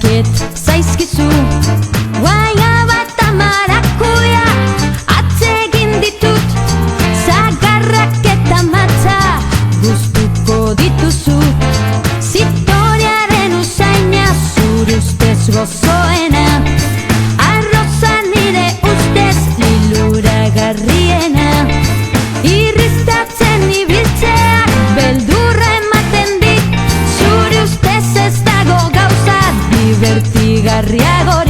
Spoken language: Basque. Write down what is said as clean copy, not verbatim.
Maket zaizkizu guaiaba eta marakuja atsegin ditut zagarrak eta matza gustuko dituzu zitoriaren usaina zure ustez gozoena arroza nire ustez liluragarriena irristatzen ibiltzeak beldurra ematen dit zure ustez ez dago gauza divertigarriagorik